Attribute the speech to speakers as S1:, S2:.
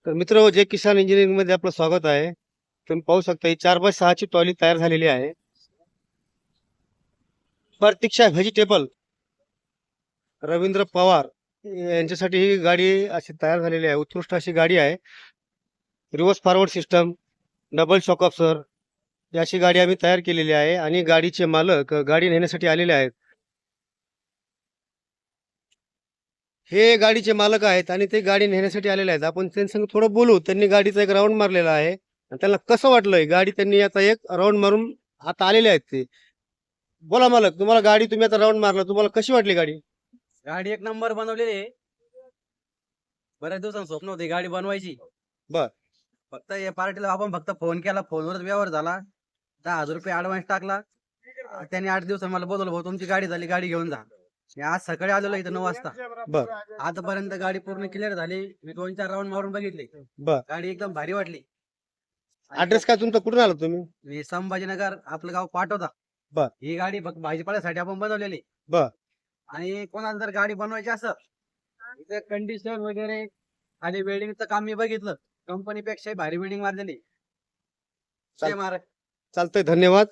S1: तर मित्र जे किसान इंजिनिअरिंग मध्ये आपलं स्वागत आहे. तुम्ही पाहू शकता ही 4x6 ची ट्रॉली तयार झालेली आहे. प्रतीक्षा व्हेजिटेबल रवींद्र पवार यांच्यासाठी ही गाडी अशी तयार झालेली आहे. उत्कृष्ट अशी गाडी आहे. Reverse forward system, double shock observer अशी गाडी आम्ही तयार केलेली आहे आणि गाडीचे मालक गाडी नेण्यासाठी आलेले आहेत. हे गाडीचे मालक आहेत आणि ते गाडी नेण्यासाठी आलेले आहेत. आपण त्यांच्यासंग थोडं बोलू. त्यांनी गाडीचा एक राऊंड मारलेला आहे आणि त्यांना कसं वाटलंय गाडी त्यांनी आता एक राऊंड मारून आता आलेले आहेत ते. बोला मालक, तुम्हाला गाडी तुम्ही आता राऊंड मारला, तुम्हाला कशी वाटली गाडी?
S2: गाडी एक नंबर बनवलेली आहे. बऱ्याच दिवसांचं स्वप्न होते गाडी बनवायची.
S1: बर.
S2: फक्त या पार्टीला आपण फक्त फोन केला, फोनवरच व्यवहार झाला. 10,000 रुपये ऍडव्हान्स टाकला. त्याने 8 दिवसांनी मला बोलवलं, भाऊ तुमची गाडी झाली, गाडी घेऊन जा. मी आज सकाळी आलेलो इथं 9 वाजता.
S1: बर.
S2: आतापर्यंत गाडी पूर्ण क्लिअर झाली. मी 2-4 राऊंड मारून बघितले.
S1: बर.
S2: गाडी एकदम भारी वाटली.
S1: ऍड्रेस काय तुमचा, कुठून आला तुम्ही?
S2: मी संभाजीनगर, आपलं गाव पाटोदा.
S1: बर.
S2: ही गाडी फक्त भाजीपाल्यासाठी आपण बनवलेली.
S1: बर.
S2: आणि कोणाला जर गाडी बनवायची असेल, इथे कंडिशन वगैरे आणि वेल्डिंगचं काम मी बघितलं, कंपनीपेक्षा भारी वेल्डिंग मारलेली.
S1: चालतंय, धन्यवाद.